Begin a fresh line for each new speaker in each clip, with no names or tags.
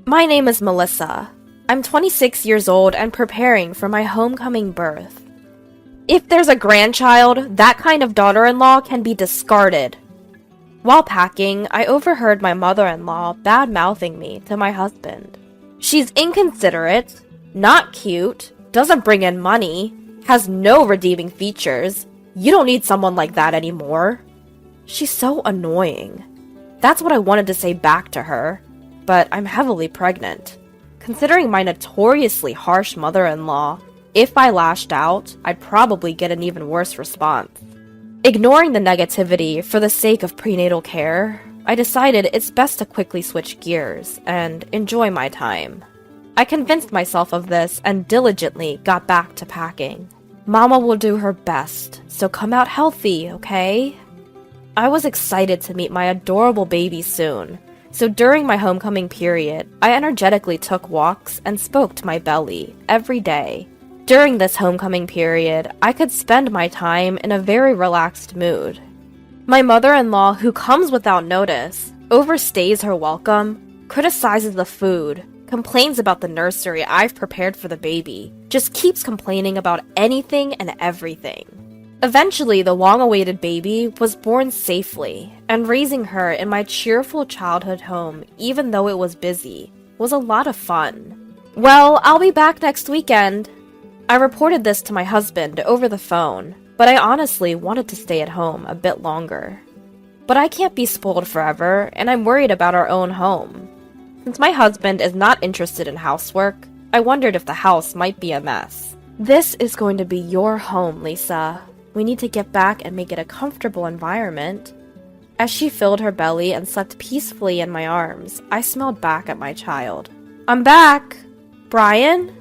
My name is Melissa. I'm 26 years old and preparing for my homecoming birth. If there's a grandchild, that kind of daughter-in-law can be discarded. While packing, I overheard my mother-in-law bad-mouthing me to my husband. She's inconsiderate, not cute, doesn't bring in money, has no redeeming features. You don't need someone like that anymore. She's so annoying. That's what I wanted to say back to her, but I'm heavily pregnant. Considering my notoriously harsh mother-in-law, if I lashed out, I'd probably get an even worse response. Ignoring the negativity for the sake of prenatal care, I decided it's best to quickly switch gears and enjoy my time. I convinced myself of this and diligently got back to packing. Mama will do her best, so come out healthy, okay? I was excited to meet my adorable baby soon, so during my homecoming period, I energetically took walks and spoke to my belly every day. During this homecoming period, I could spend my time in a very relaxed mood. My mother-in-law, who comes without notice, overstays her welcome, criticizes the food, complains about the nursery I've prepared for the baby, just keeps complaining about anything and everything. Eventually, the long-awaited baby was born safely, and raising her in my cheerful childhood home, even though it was busy, was a lot of fun. Well, I'll be back next weekend. I reported this to my husband over the phone, but I honestly wanted to stay at home a bit longer. But I can't be spoiled forever, and I'm worried about our own home. Since my husband is not interested in housework, I wondered if the house might be a mess. This is going to be your home, Lisa. We need to get back and make it a comfortable environment. As she filled her belly and slept peacefully in my arms, I smiled back at my child. I'm back! Brian?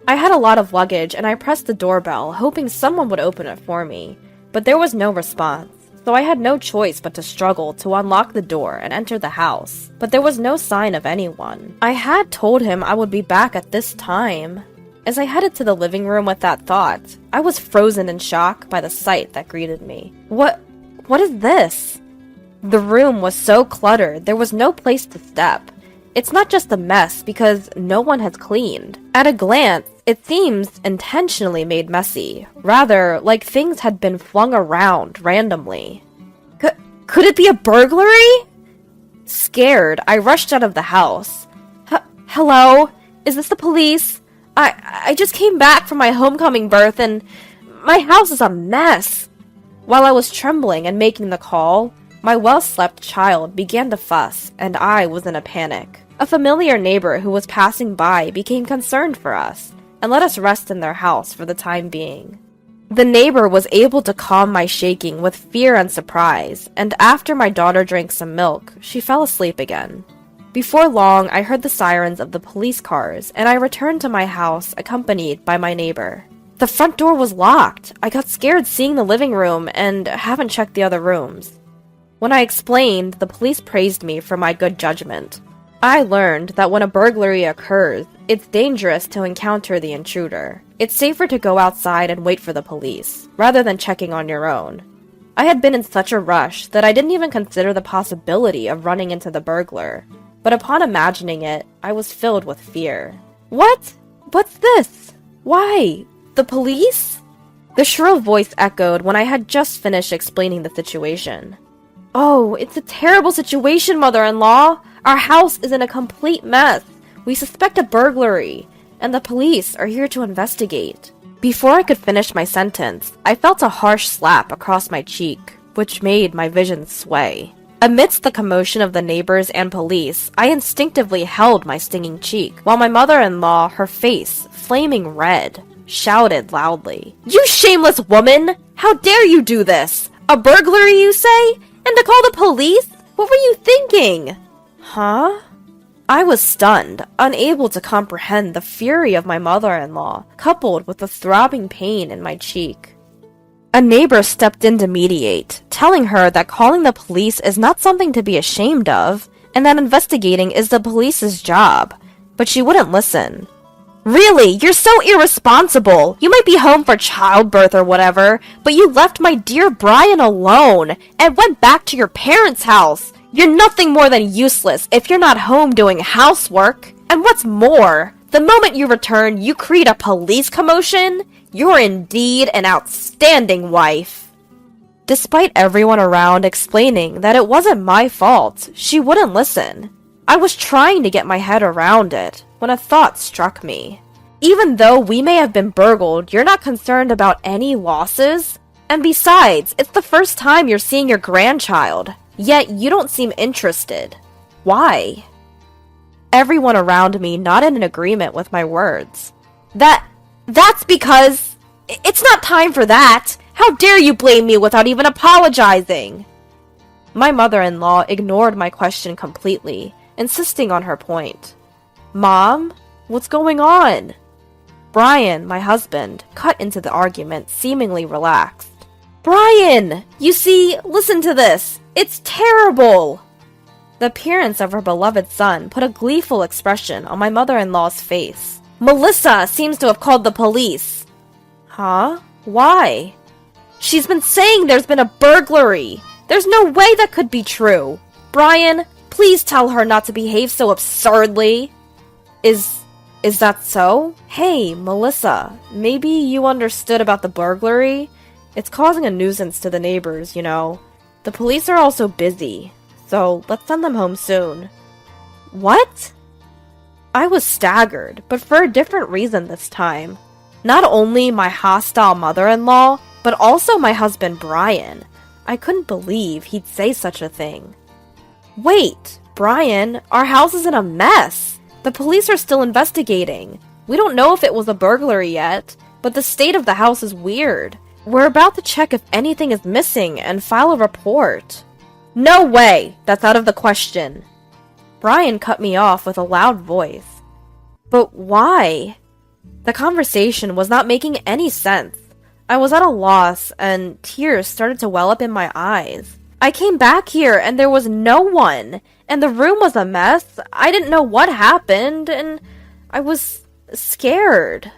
I had a lot of luggage and I pressed the doorbell, hoping someone would open it for me, but there was no response, so I had no choice but to struggle to unlock the door and enter the house, but there was no sign of anyone. I had told him I would be back at this time. As I headed to the living room with that thought, I was frozen in shock by the sight that greeted me. What is this? The room was so cluttered, there was no place to step. It's not just a mess because no one has cleaned. At a glance, it seems intentionally made messy, rather like things had been flung around randomly. Could it be a burglary? Scared, I rushed out of the house. Hello? Is this the police? I just came back from my homecoming birth and my house is a mess. While I was trembling and making the call, my well-slept child began to fuss and I was in a panic. A familiar neighbor who was passing by became concerned for us and let us rest in their house for the time being. The neighbor was able to calm my shaking with fear and surprise, and after my daughter drank some milk, she fell asleep again. Before long, I heard the sirens of the police cars, and I returned to my house accompanied by my neighbor. The front door was locked. I got scared seeing the living room and haven't checked the other rooms. When I explained, the police praised me for my good judgment. I learned that when a burglary occurs, it's dangerous to encounter the intruder. It's safer to go outside and wait for the police, rather than checking on your own. I had been in such a rush that I didn't even consider the possibility of running into the burglar. But upon imagining it, I was filled with fear. What? What's this? Why? The police? The shrill voice echoed when I had just finished explaining the situation. Oh, it's a terrible situation, mother-in-law. Our house is in a complete mess. We suspect a burglary, and the police are here to investigate. Before I could finish my sentence, I felt a harsh slap across my cheek, which made my vision sway. Amidst the commotion of the neighbors and police, I instinctively held my stinging cheek, while my mother-in-law, her face flaming red, shouted loudly, "You shameless woman! How dare you do this? A burglary, you say? And to call the police? What were you thinking?" Huh? I was stunned, unable to comprehend the fury of my mother-in-law, coupled with the throbbing pain in my cheek. A neighbor stepped in to mediate, telling her that calling the police is not something to be ashamed of, and that investigating is the police's job. But she wouldn't listen. Really, you're so irresponsible. You might be home for childbirth or whatever, but you left my dear Brian alone and went back to your parents' house. You're nothing more than useless if you're not home doing housework. And what's more, the moment you return, you create a police commotion? You're indeed an outstanding wife. Despite everyone around explaining that it wasn't my fault, she wouldn't listen. I was trying to get my head around it when a thought struck me. Even though we may have been burgled, you're not concerned about any losses? And besides, it's the first time you're seeing your grandchild, yet you don't seem interested. Why? Everyone around me nodded in agreement with my words. That's because... It's not time for that! How dare you blame me without even apologizing? My mother-in-law ignored my question completely, insisting on her point. Mom, what's going on? Brian, my husband, cut into the argument, seemingly relaxed. Brian! You see, listen to this! It's terrible! The appearance of her beloved son put a gleeful expression on my mother-in-law's face. Melissa seems to have called the police. Huh? Why? She's been saying there's been a burglary. There's no way that could be true. Brian, please tell her not to behave so absurdly. Is that so? Hey, Melissa, maybe you understood about the burglary? It's causing a nuisance to the neighbors, you know. The police are also busy, so let's send them home soon. What? I was staggered, but for a different reason this time. Not only my hostile mother-in-law, but also my husband Brian. I couldn't believe he'd say such a thing. Wait, Brian, our house is in a mess. The police are still investigating. We don't know if it was a burglary yet, but the state of the house is weird. We're about to check if anything is missing and file a report. No way! That's out of the question. Brian cut me off with a loud voice. But why? The conversation was not making any sense. I was at a loss, and tears started to well up in my eyes. I came back here, and there was no one, and the room was a mess. I didn't know what happened, and I was scared.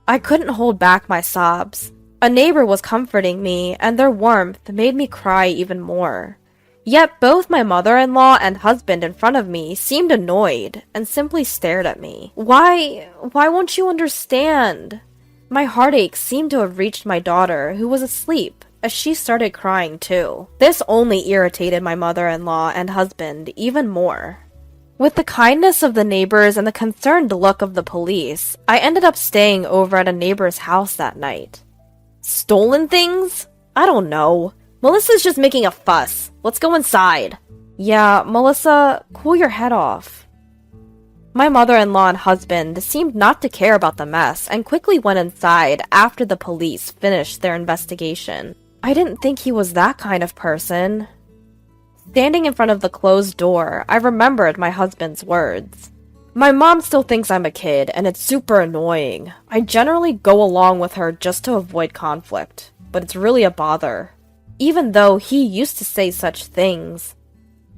I couldn't hold back my sobs. A neighbor was comforting me, and their warmth made me cry even more. Yet both my mother-in-law and husband in front of me seemed annoyed and simply stared at me. Why won't you understand? My heartache seemed to have reached my daughter, who was asleep, as she started crying too. This only irritated my mother-in-law and husband even more. With the kindness of the neighbors and the concerned look of the police, I ended up staying over at a neighbor's house that night. Stolen things? I don't know. Melissa's just making a fuss. Let's go inside. Yeah, Melissa, cool your head off. My mother-in-law and husband seemed not to care about the mess and quickly went inside after the police finished their investigation. I didn't think he was that kind of person. Standing in front of the closed door, I remembered my husband's words. My mom still thinks I'm a kid, and it's super annoying. I generally go along with her just to avoid conflict, but it's really a bother. Even though he used to say such things.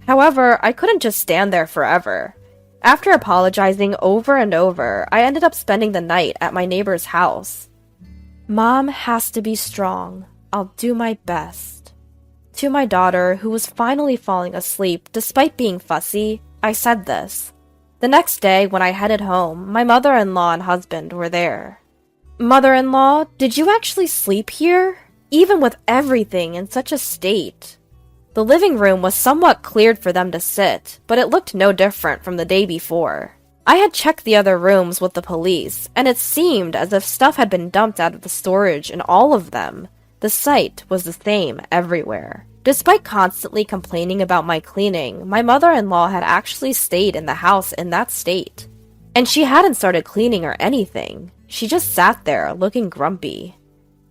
However, I couldn't just stand there forever. After apologizing over and over, I ended up spending the night at my neighbor's house. Mom has to be strong. I'll do my best. To my daughter, who was finally falling asleep despite being fussy, I said this. The next day, when I headed home, my mother-in-law and husband were there. Mother-in-law, did you actually sleep here? Even with everything in such a state. The living room was somewhat cleared for them to sit, but it looked no different from the day before. I had checked the other rooms with the police, and it seemed as if stuff had been dumped out of the storage in all of them. The sight was the same everywhere. Despite constantly complaining about my cleaning, my mother-in-law had actually stayed in the house in that state. And she hadn't started cleaning or anything. She just sat there, looking grumpy.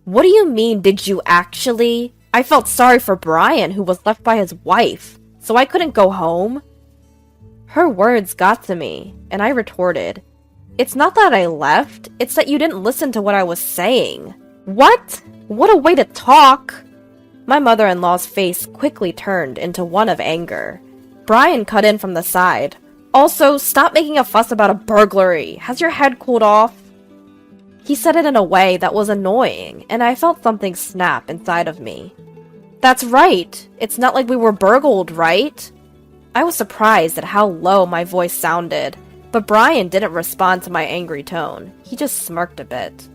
What do you mean, did you actually? I felt sorry for Brian, who was left by his wife, so I couldn't go home. Her words got to me, and I retorted, It's not that I left, it's that you didn't listen to what I was saying. What? What a way to talk! My mother-in-law's face quickly turned into one of anger. Brian cut in from the side. Also, stop making a fuss about a burglary. Has your head cooled off? He said it in a way that was annoying, and I felt something snap inside of me. That's right. It's not like we were burgled, right? I was surprised at how low my voice sounded. But Brian didn't respond to my angry tone. He just smirked a bit.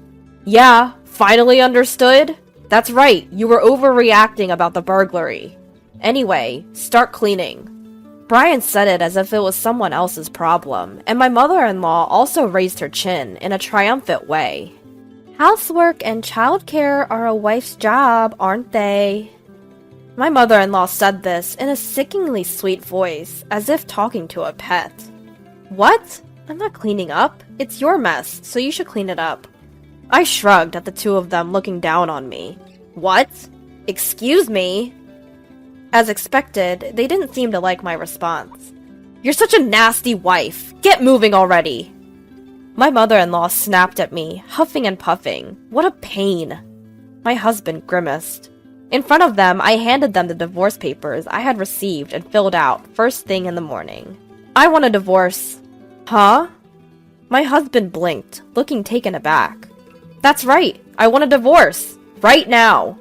Yeah, finally understood? That's right, you were overreacting about the burglary. Anyway, start cleaning. Brian said it as if it was someone else's problem, and my mother-in-law also raised her chin in a triumphant way. Housework and childcare are a wife's job, aren't they? My mother-in-law said this in a sickeningly sweet voice, as if talking to a pet. What? I'm not cleaning up. It's your mess, so you should clean it up. I shrugged at the two of them looking down on me. What? Excuse me? As expected, they didn't seem to like my response. You're such a nasty wife. Get moving already. My mother-in-law snapped at me, huffing and puffing. What a pain. My husband grimaced. In front of them, I handed them the divorce papers I had received and filled out first thing in the morning. I want a divorce. Huh? My husband blinked, looking taken aback. That's right, I want a divorce. Right now.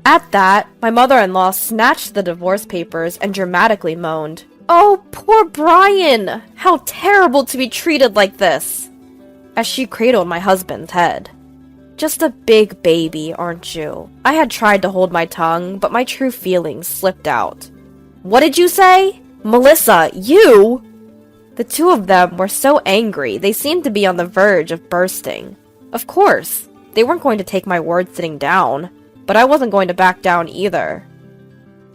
At that, my mother-in-law snatched the divorce papers and dramatically moaned, Oh, poor Brian! How terrible to be treated like this! As she cradled my husband's head. Just a big baby, aren't you? I had tried to hold my tongue, but my true feelings slipped out. What did you say? Melissa, you? The two of them were so angry, they seemed to be on the verge of bursting. Of course, they weren't going to take my word sitting down, but I wasn't going to back down either.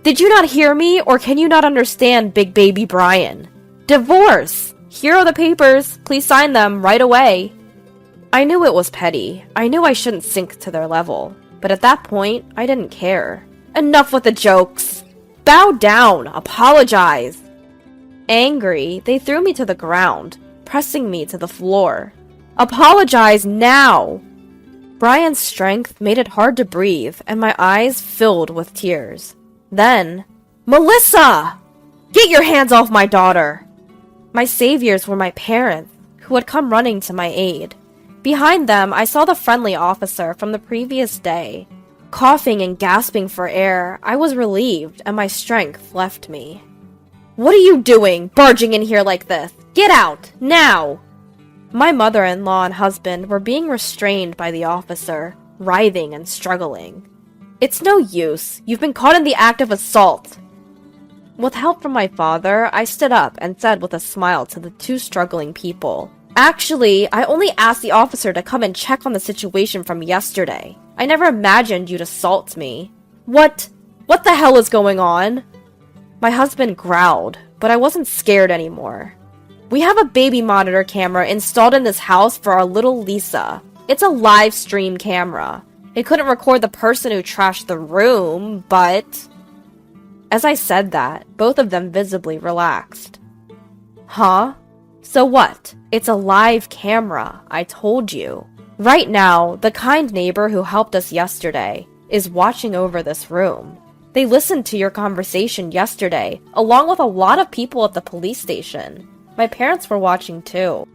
Did you not hear me, or can you not understand, big baby Brian? Divorce! Here are the papers, please sign them right away. I knew it was petty. I knew I shouldn't sink to their level. But at that point, I didn't care. Enough with the jokes! Bow down! Apologize! Angry, they threw me to the ground, pressing me to the floor. Apologize now! Brian's strength made it hard to breathe, and my eyes filled with tears. Then, Melissa! Get your hands off my daughter! My saviors were my parents, who had come running to my aid. Behind them, I saw the friendly officer from the previous day. Coughing and gasping for air, I was relieved, and my strength left me. What are you doing, barging in here like this? Get out, now! My mother-in-law and husband were being restrained by the officer, writhing and struggling. It's no use. You've been caught in the act of assault. With help from my father, I stood up and said with a smile to the two struggling people, Actually, I only asked the officer to come and check on the situation from yesterday. I never imagined you'd assault me. What the hell is going on? My husband growled, but I wasn't scared anymore. We have a baby monitor camera installed in this house for our little Lisa. It's a live stream camera. It couldn't record the person who trashed the room, but... As I said that, both of them visibly relaxed. Huh? So what? It's a live camera, I told you. Right now, the kind neighbor who helped us yesterday is watching over this room. They listened to your conversation yesterday, along with a lot of people at the police station. My parents were watching too.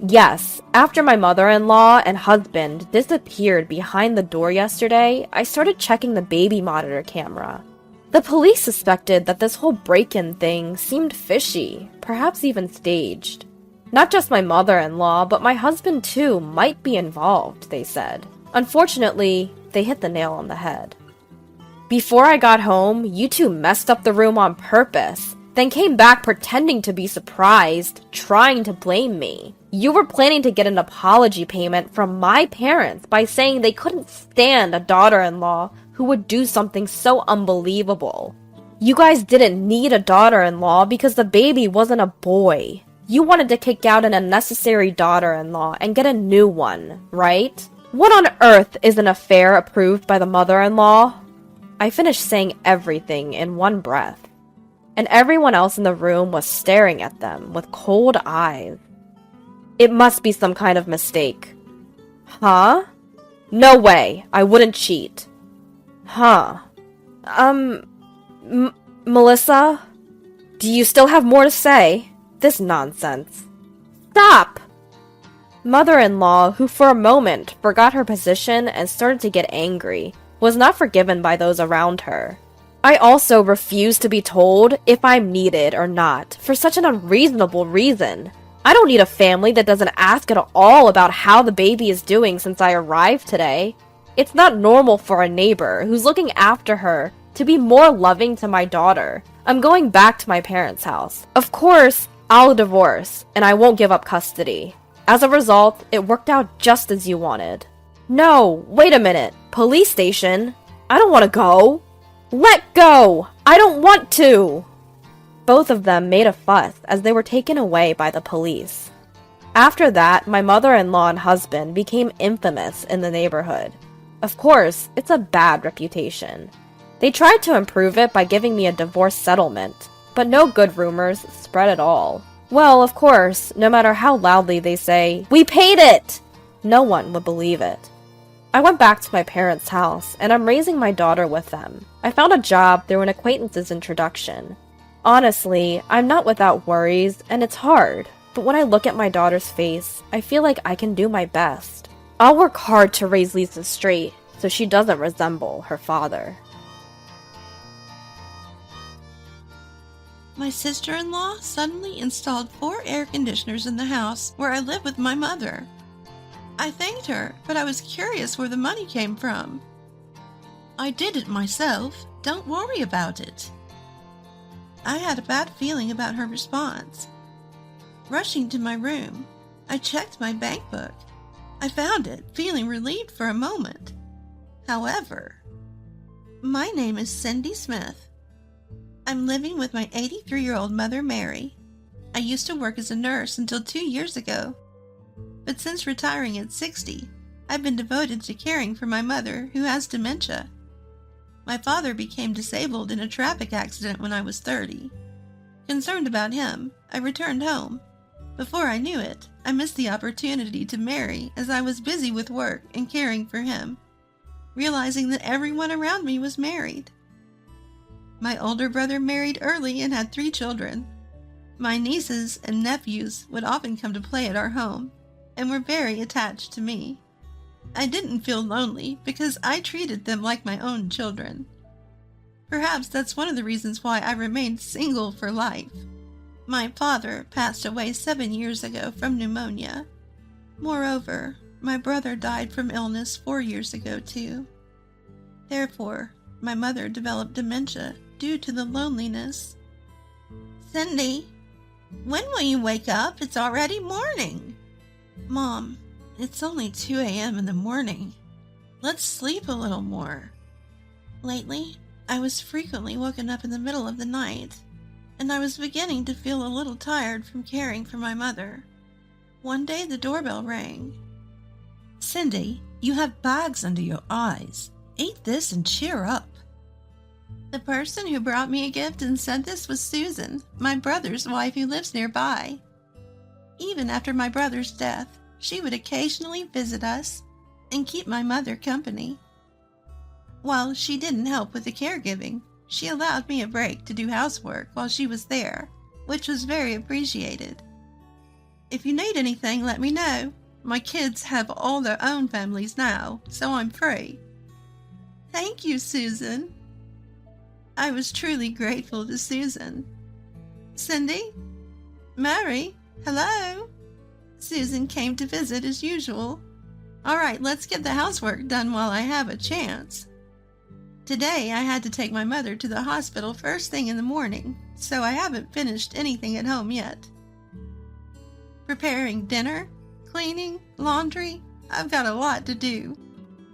Yes, after my mother-in-law and husband disappeared behind the door yesterday, I started checking the baby monitor camera. The police suspected that this whole break-in thing seemed fishy, perhaps even staged. Not just my mother-in-law, but my husband too might be involved, they said. Unfortunately, they hit the nail on the head. Before I got home, you two messed up the room on purpose, then came back pretending to be surprised, trying to blame me. You were planning to get an apology payment from my parents by saying they couldn't stand a daughter-in-law who would do something so unbelievable. You guys didn't need a daughter-in-law because the baby wasn't a boy. You wanted to kick out an unnecessary daughter-in-law and get a new one, right? What on earth is an affair approved by the mother-in-law? I finished saying everything in one breath, and everyone else in the room was staring at them with cold eyes. It must be some kind of mistake. Huh? No way, I wouldn't cheat. Huh. Melissa? Do you still have more to say? This nonsense. Stop! Mother-in-law, who for a moment forgot her position and started to get angry, was not forgiven by those around her. I also refuse to be told if I'm needed or not for such an unreasonable reason. I don't need a family that doesn't ask at all about how the baby is doing since I arrived today. It's not normal for a neighbor who's looking after her to be more loving to my daughter. I'm going back to my parents' house. Of course, I'll divorce, and I won't give up custody. As a result, it worked out just as you wanted. No, wait a minute. Police station? I don't want to go. Let go! I don't want to! Both of them made a fuss as they were taken away by the police. After that, my mother-in-law and husband became infamous in the neighborhood. Of course, it's a bad reputation. They tried to improve it by giving me a divorce settlement, but no good rumors spread at all. Well, of course, no matter how loudly they say, "We paid it!" no one would believe it. I went back to my parents' house, and I'm raising my daughter with them. I found a job through an acquaintance's introduction. Honestly, I'm not without worries, and it's hard, but when I look at my daughter's face, I feel like I can do my best. I'll work hard to raise Lisa straight, so she doesn't resemble her father.
My sister-in-law suddenly installed 4 air conditioners in the house where I live with my mother. I thanked her, but I was curious where the money came from. I did it myself. Don't worry about it. I had a bad feeling about her response. Rushing to my room, I checked my bank book. I found it, feeling relieved for a moment. However, my name is Cindy Smith. I'm living with my 83-year-old mother, Mary. I used to work as a nurse until 2 years ago. But since retiring at 60, I've been devoted to caring for my mother, who has dementia. My father became disabled in a traffic accident when I was 30. Concerned about him, I returned home. Before I knew it, I missed the opportunity to marry as I was busy with work and caring for him, realizing that everyone around me was married. My older brother married early and had 3 children. My nieces and nephews would often come to play at our home and were very attached to me. I didn't feel lonely because I treated them like my own children. Perhaps that's one of the reasons why I remained single for life. My father passed away 7 years ago from pneumonia. Moreover, my brother died from illness 4 years ago too. Therefore, my mother developed dementia due to the loneliness. Cindy, when will you wake up? It's already morning. Mom, it's only 2 a.m. in the morning. Let's sleep a little more. Lately, I was frequently woken up in the middle of the night, and I was beginning to feel a little tired from caring for my mother. One day the doorbell rang. Cindy, you have bags under your eyes. Eat this and cheer up. The person who brought me a gift and said this was Susan, my brother's wife who lives nearby. Even after my brother's death, she would occasionally visit us and keep my mother company. While she didn't help with the caregiving, she allowed me a break to do housework while she was there, which was very appreciated. If you need anything, let me know. My kids have all their own families now, so I'm free. Thank you, Susan. I was truly grateful to Susan. Cindy? Mary? Hello? Susan came to visit as usual. All right, let's get the housework done while I have a chance. Today, I had to take my mother to the hospital first thing in the morning, so I haven't finished anything at home yet. Preparing dinner, cleaning, laundry, I've got a lot to do.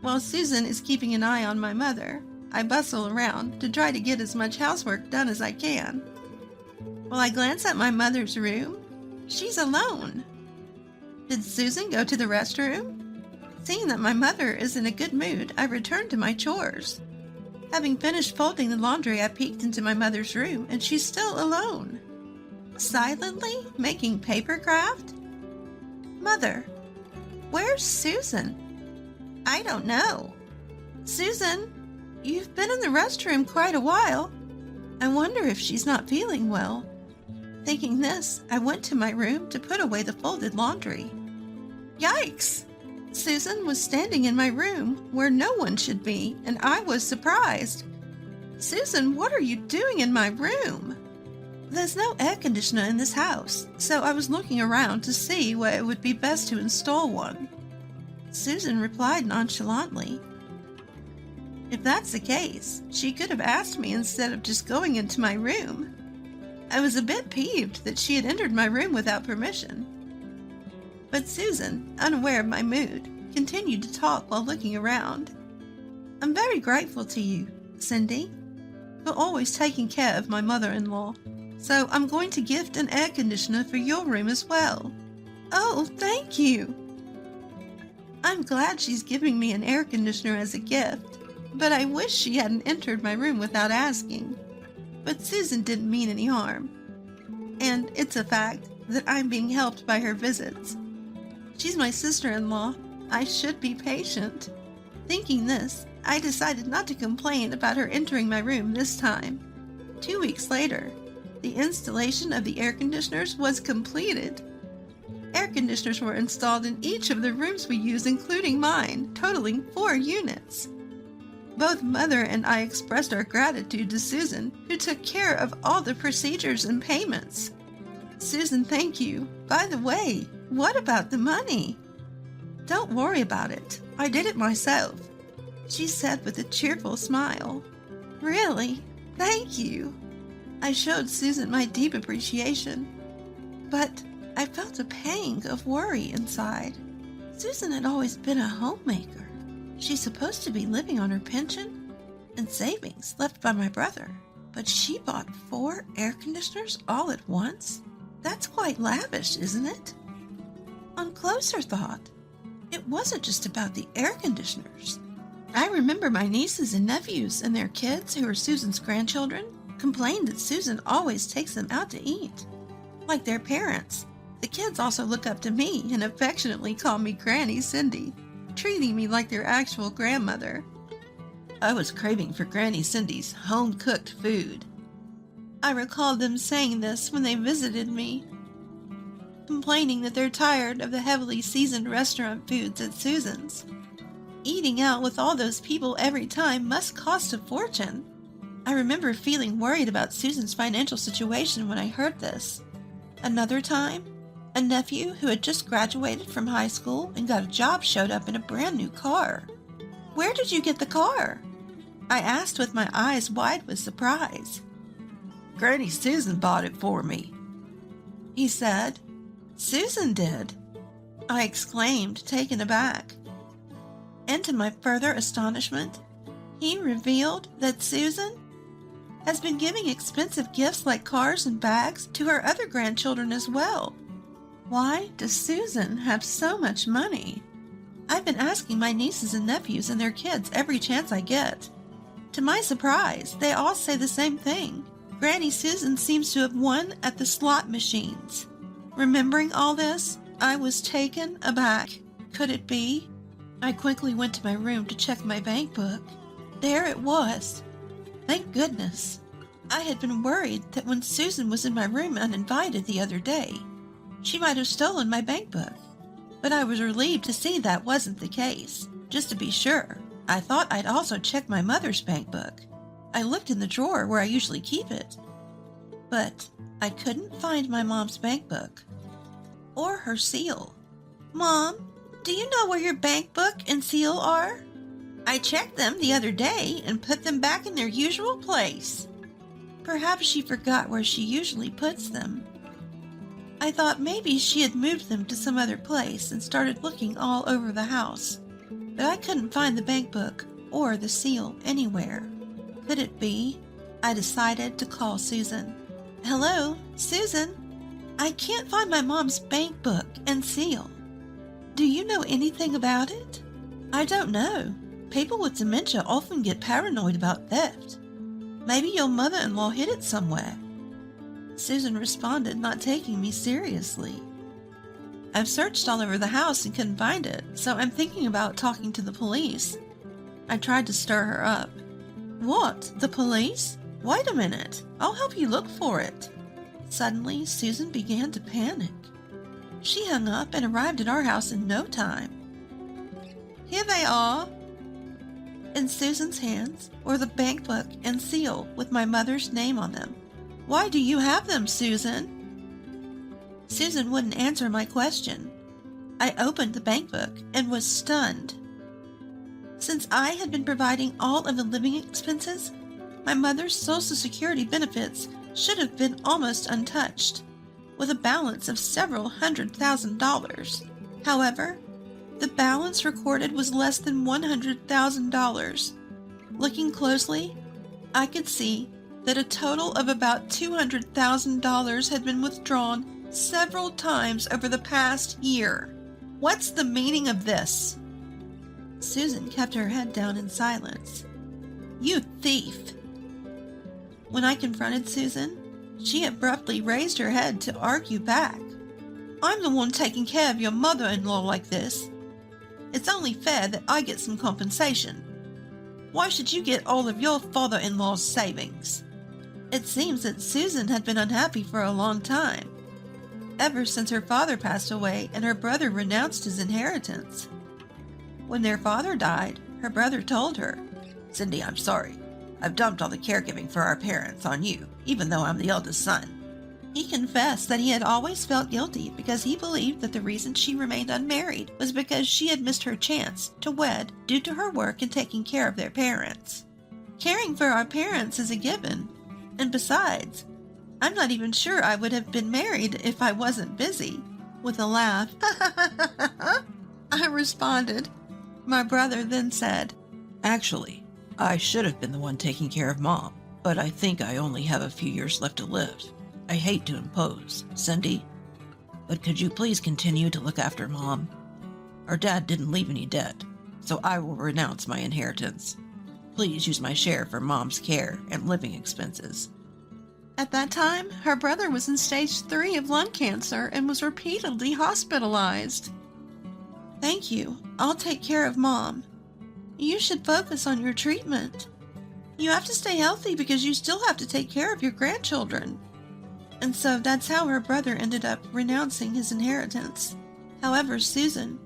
While Susan is keeping an eye on my mother, I bustle around to try to get as much housework done as I can. While I glance at my mother's room, she's alone. Did Susan go to the restroom? Seeing that my mother is in a good mood, I returned to my chores. Having finished folding the laundry, I peeked into my mother's room, and she's still alone. Silently making paper craft? Mother, where's Susan? I don't know. Susan, you've been in the restroom quite a while. I wonder if she's not feeling well. Thinking this, I went to my room to put away the folded laundry. Yikes! Susan was standing in my room where no one should be, and I was surprised. Susan, what are you doing in my room? There's no air conditioner in this house, so I was looking around to see where it would be best to install one. Susan replied nonchalantly. If that's the case, she could have asked me instead of just going into my room. I was a bit peeved that she had entered my room without permission. But Susan, unaware of my mood, continued to talk while looking around. I'm very grateful to you, Cindy, for always taking care of my mother-in-law. So I'm going to gift an air conditioner for your room as well. Oh, thank you! I'm glad she's giving me an air conditioner as a gift, but I wish she hadn't entered my room without asking. But Susan didn't mean any harm. And it's a fact that I'm being helped by her visits. She's my sister-in-law. I should be patient. Thinking this, I decided not to complain about her entering my room this time. 2 weeks later, the installation of the air conditioners was completed. Air conditioners were installed in each of the rooms we use, including mine, totaling 4 units. Both Mother and I expressed our gratitude to Susan, who took care of all the procedures and payments. Susan, thank you. By the way, what about the money? Don't worry about it. I did it myself, she said with a cheerful smile. Really? Thank you. I showed Susan my deep appreciation, but I felt a pang of worry inside. Susan had always been a homemaker. She's supposed to be living on her pension and savings left by my brother, but she bought 4 air conditioners all at once? That's quite lavish, isn't it? On closer thought, it wasn't just about the air conditioners. I remember my nieces and nephews and their kids, who are Susan's grandchildren, complained that Susan always takes them out to eat. Like their parents, the kids also look up to me and affectionately call me Granny Cindy, treating me like their actual grandmother. I was craving for Granny Cindy's home-cooked food. I recalled them saying this when they visited me, complaining that they're tired of the heavily seasoned restaurant foods at Susan's. Eating out with all those people every time must cost a fortune. I remember feeling worried about Susan's financial situation when I heard this. Another time, a nephew who had just graduated from high school and got a job showed up in a brand new car. Where did you get the car? I asked with my eyes wide with surprise. Granny Susan bought it for me, he said. Susan did, I exclaimed, taken aback. And to my further astonishment, he revealed that Susan has been giving expensive gifts like cars and bags to her other grandchildren as well. Why does Susan have so much money? I've been asking my nieces and nephews and their kids every chance I get. To my surprise, they all say the same thing. Granny Susan seems to have won at the slot machines. Remembering all this, I was taken aback. Could it be? I quickly went to my room to check my bank book. There it was. Thank goodness. I had been worried that when Susan was in my room uninvited the other day, she might have stolen my bank book. But I was relieved to see that wasn't the case. Just to be sure, I thought I'd also check my mother's bank book. I looked in the drawer where I usually keep it, but I couldn't find my mom's bank book or her seal. Mom, do you know where your bank book and seal are? I checked them the other day and put them back in their usual place. Perhaps she forgot where she usually puts them. I thought maybe she had moved them to some other place and started looking all over the house, but I couldn't find the bank book or the seal anywhere. Could it be? I decided to call Susan. Hello, Susan. I can't find my mom's bank book and seal. Do you know anything about it? I don't know. People with dementia often get paranoid about theft. Maybe your mother-in-law hid it somewhere. Susan responded, not taking me seriously. I've searched all over the house and couldn't find it, so I'm thinking about talking to the police. I tried to stir her up. What? The police? Wait a minute. I'll help you look for it. Suddenly, Susan began to panic. She hung up and arrived at our house in no time. Here they are. In Susan's hands were the bank book and seal with my mother's name on them. Why do you have them, Susan? Susan wouldn't answer my question. I opened the bank book and was stunned. Since I had been providing all of the living expenses, my mother's Social Security benefits should have been almost untouched, with a balance of several $100,000. However, the balance recorded was less than $100,000. Looking closely, I could see that a total of about $200,000 had been withdrawn several times over the past year. What's the meaning of this? Susan kept her head down in silence. You thief! When I confronted Susan, she abruptly raised her head to argue back. I'm the one taking care of your mother-in-law like this. It's only fair that I get some compensation. Why should you get all of your father-in-law's savings? It seems that Susan had been unhappy for a long time, ever since her father passed away and her brother renounced his inheritance. When their father died, her brother told her, "Cindy, I'm sorry. I've dumped all the caregiving for our parents on you, even though I'm the eldest son." He confessed that he had always felt guilty because he believed that the reason she remained unmarried was because she had missed her chance to wed due to her work in taking care of their parents. Caring for our parents is a given, and besides, I'm not even sure I would have been married if I wasn't busy. With a laugh, I responded. My brother then said,
"Actually, I should have been the one taking care of Mom, but I think I only have a few years left to live. I hate to impose, Cindy, but could you please continue to look after Mom? Our dad didn't leave any debt, so I will renounce my inheritance. Please use my share for Mom's care and living expenses."
At that time, her brother was in stage 3 of lung cancer and was repeatedly hospitalized. "Thank you. I'll take care of Mom. You should focus on your treatment. You have to stay healthy because you still have to take care of your grandchildren." And so that's how her brother ended up renouncing his inheritance. However, Susan,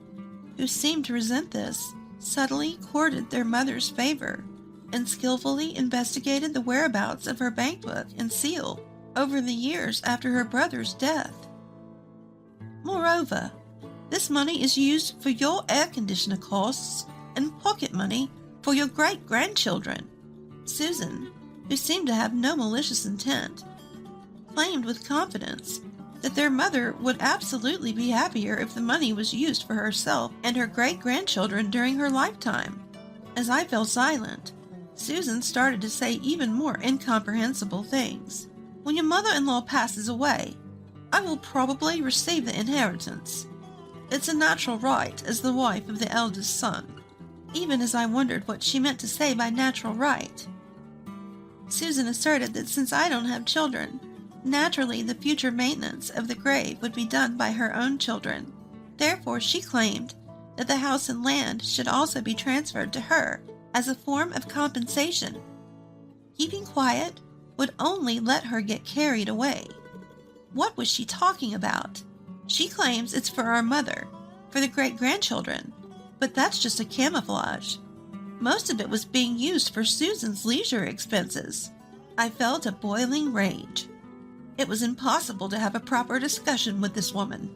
who seemed to resent this, subtly courted their mother's favor and skillfully investigated the whereabouts of her bank book and seal over the years after her brother's death. Moreover, this money is used for your air conditioner costs and pocket money for your great-grandchildren. Susan, who seemed to have no malicious intent, claimed with confidence that their mother would absolutely be happier if the money was used for herself and her great-grandchildren during her lifetime. As I fell silent, Susan started to say even more incomprehensible things. "When your mother-in-law passes away, I will probably receive the inheritance. It's a natural right as the wife of the eldest son," even as I wondered what she meant to say by natural right. Susan asserted that since I don't have children, naturally the future maintenance of the grave would be done by her own children. Therefore, she claimed that the house and land should also be transferred to her as a form of compensation. Keeping quiet would only let her get carried away. What was she talking about? She claims it's for our mother, for the great-grandchildren, but that's just a camouflage. Most of it was being used for Susan's leisure expenses. I felt a boiling rage. It was impossible to have a proper discussion with this woman.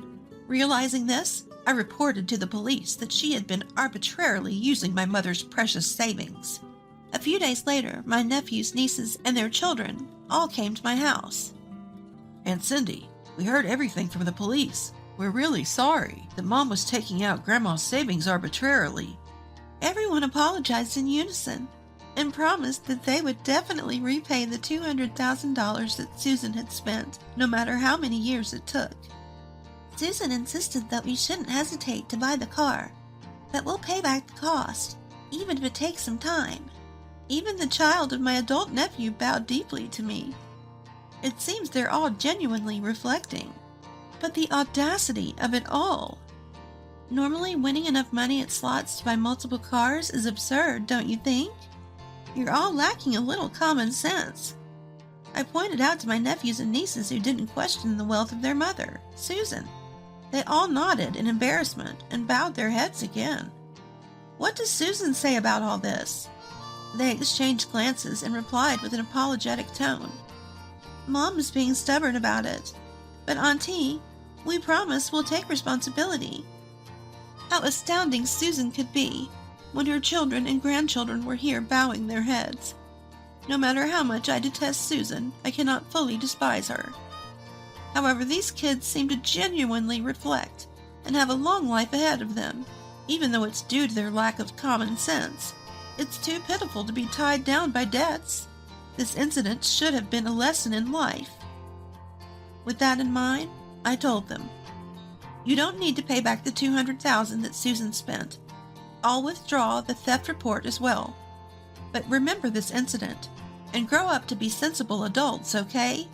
Realizing this, I reported to the police that she had been arbitrarily using my mother's precious savings. A few days later, my nephews, nieces, and their children all came to my house.
"Aunt Cindy, we heard everything from the police. We're really sorry that Mom was taking out Grandma's savings arbitrarily."
Everyone apologized in unison and promised that they would definitely repay the $200,000 that Susan had spent, no matter how many years it took. Susan insisted that we shouldn't hesitate to buy the car, that we'll pay back the cost, even if it takes some time. Even the child of my adult nephew bowed deeply to me. It seems they're all genuinely reflecting. But the audacity of it all! Normally, winning enough money at slots to buy multiple cars is absurd, don't you think? You're all lacking a little common sense. I pointed out to my nephews and nieces who didn't question the wealth of their mother, Susan. They all nodded in embarrassment and bowed their heads again. What does Susan say about all this? They exchanged glances and replied with an apologetic tone. Mom is being stubborn about it. But Auntie, we promise we'll take responsibility. How astounding Susan could be when her children and grandchildren were here bowing their heads. No matter how much I detest Susan, I cannot fully despise her. However, these kids seem to genuinely reflect and have a long life ahead of them, even though it's due to their lack of common sense. It's too pitiful to be tied down by debts. This incident should have been a lesson in life. With that in mind, I told them, "You don't need to pay back the $200,000 that Susan spent. I'll withdraw the theft report as well. But remember this incident, and grow up to be sensible adults, okay?"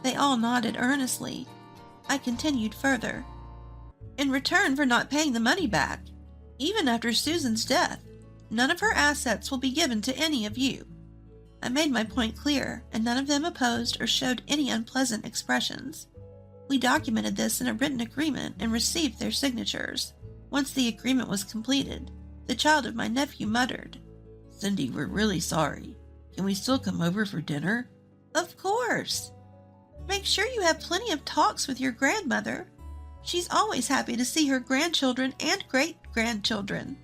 They all nodded earnestly. I continued further. "In return for not paying the money back, even after Susan's death, none of her assets will be given to any of you." I made my point clear, and none of them opposed or showed any unpleasant expressions. We documented this in a written agreement and received their signatures. Once the agreement was completed, the child of my nephew muttered,
"Cindy, we're really sorry. Can we still come over for dinner?"
"Of course. Make sure you have plenty of talks with your grandmother. She's always happy to see her grandchildren and great-grandchildren."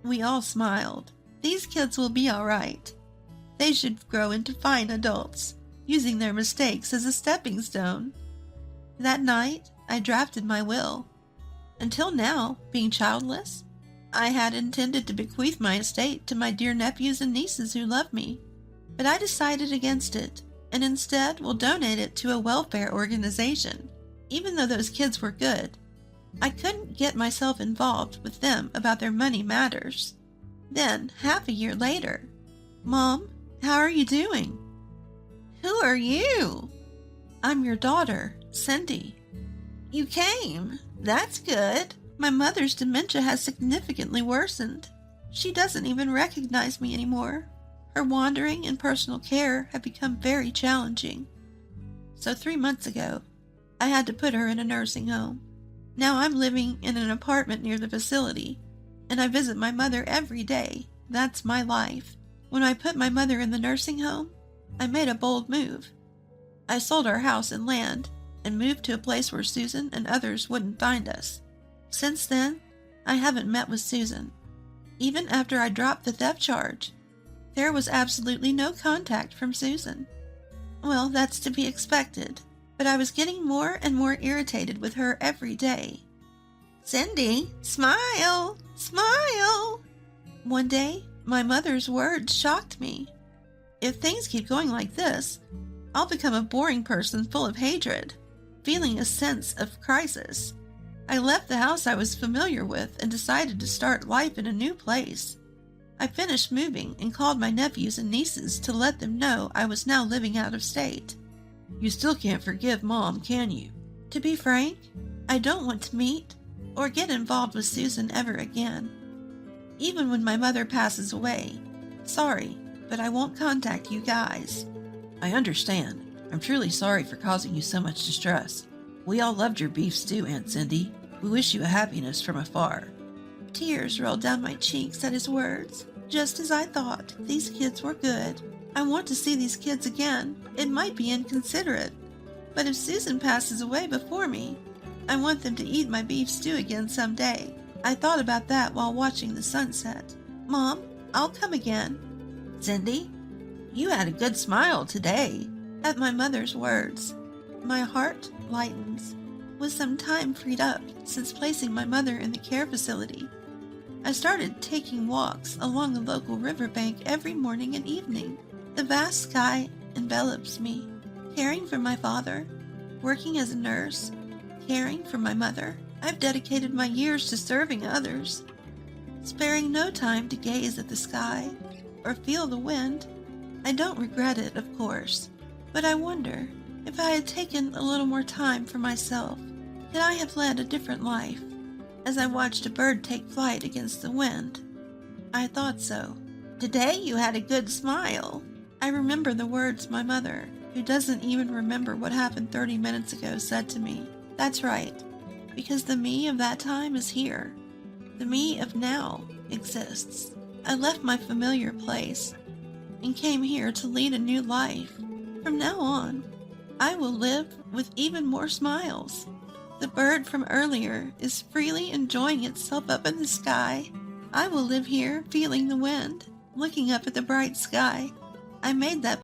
We all smiled. These kids will be all right. They should grow into fine adults, using their mistakes as a stepping stone. That night, I drafted my will. Until now, being childless, I had intended to bequeath my estate to my dear nephews and nieces who love me, but I decided against it, and instead will donate it to a welfare organization. Even though those kids were good, I couldn't get myself involved with them about their money matters. Then, half a year later, "Mom, how are you doing?" "Who are you?" "I'm your daughter, Cindy." "You came. That's good. My mother's dementia has significantly worsened. She doesn't even recognize me anymore. Her wandering and personal care have become very challenging. So 3 months ago, I had to put her in a nursing home. Now I'm living in an apartment near the facility, and I visit my mother every day. That's my life. When I put my mother in the nursing home, I made a bold move. I sold our house and land and moved to a place where Susan and others wouldn't find us. Since then, I haven't met with Susan. Even after I dropped the theft charge, there was absolutely no contact from Susan. Well, that's to be expected, but I was getting more and more irritated with her every day. "Cindy, smile, smile." One day, my mother's words shocked me. "If things keep going like this, I'll become a boring person full of hatred." Feeling a sense of crisis, I left the house I was familiar with and decided to start life in a new place. I finished moving and called my nephews and nieces to let them know I was now living out of state.
"You still can't forgive Mom, can you?"
To be frank, I don't want to meet or get involved with Susan ever again. Even when my mother passes away, sorry, but I won't contact you guys.
"I understand. I'm truly sorry for causing you so much distress. We all loved your beef stew, Aunt Cindy. We wish you a happiness from afar."
Tears rolled down my cheeks at his words. Just as I thought, these kids were good. I want to see these kids again. It might be inconsiderate, but if Susan passes away before me, I want them to eat my beef stew again someday. I thought about that while watching the sunset. "Mom, I'll come again."
"Cindy, you had a good smile today."
At my mother's words, my heart lightens. With some time freed up since placing my mother in the care facility, I started taking walks along the local riverbank every morning and evening. The vast sky envelops me. Caring for my father, working as a nurse, caring for my mother, I've dedicated my years to serving others, sparing no time to gaze at the sky or feel the wind. I don't regret it, of course, but I wonder if I had taken a little more time for myself, could I have led a different life? As I watched a bird take flight against the wind, I thought so. "Today you had a good smile." I remember the words my mother, who doesn't even remember what happened 30 minutes ago, said to me. That's right, because the me of that time is here. The me of now exists. I left my familiar place and came here to lead a new life. From now on, I will live with even more smiles. The bird from earlier is freely enjoying itself up in the sky. I will live here feeling the wind, looking up at the bright sky. I made that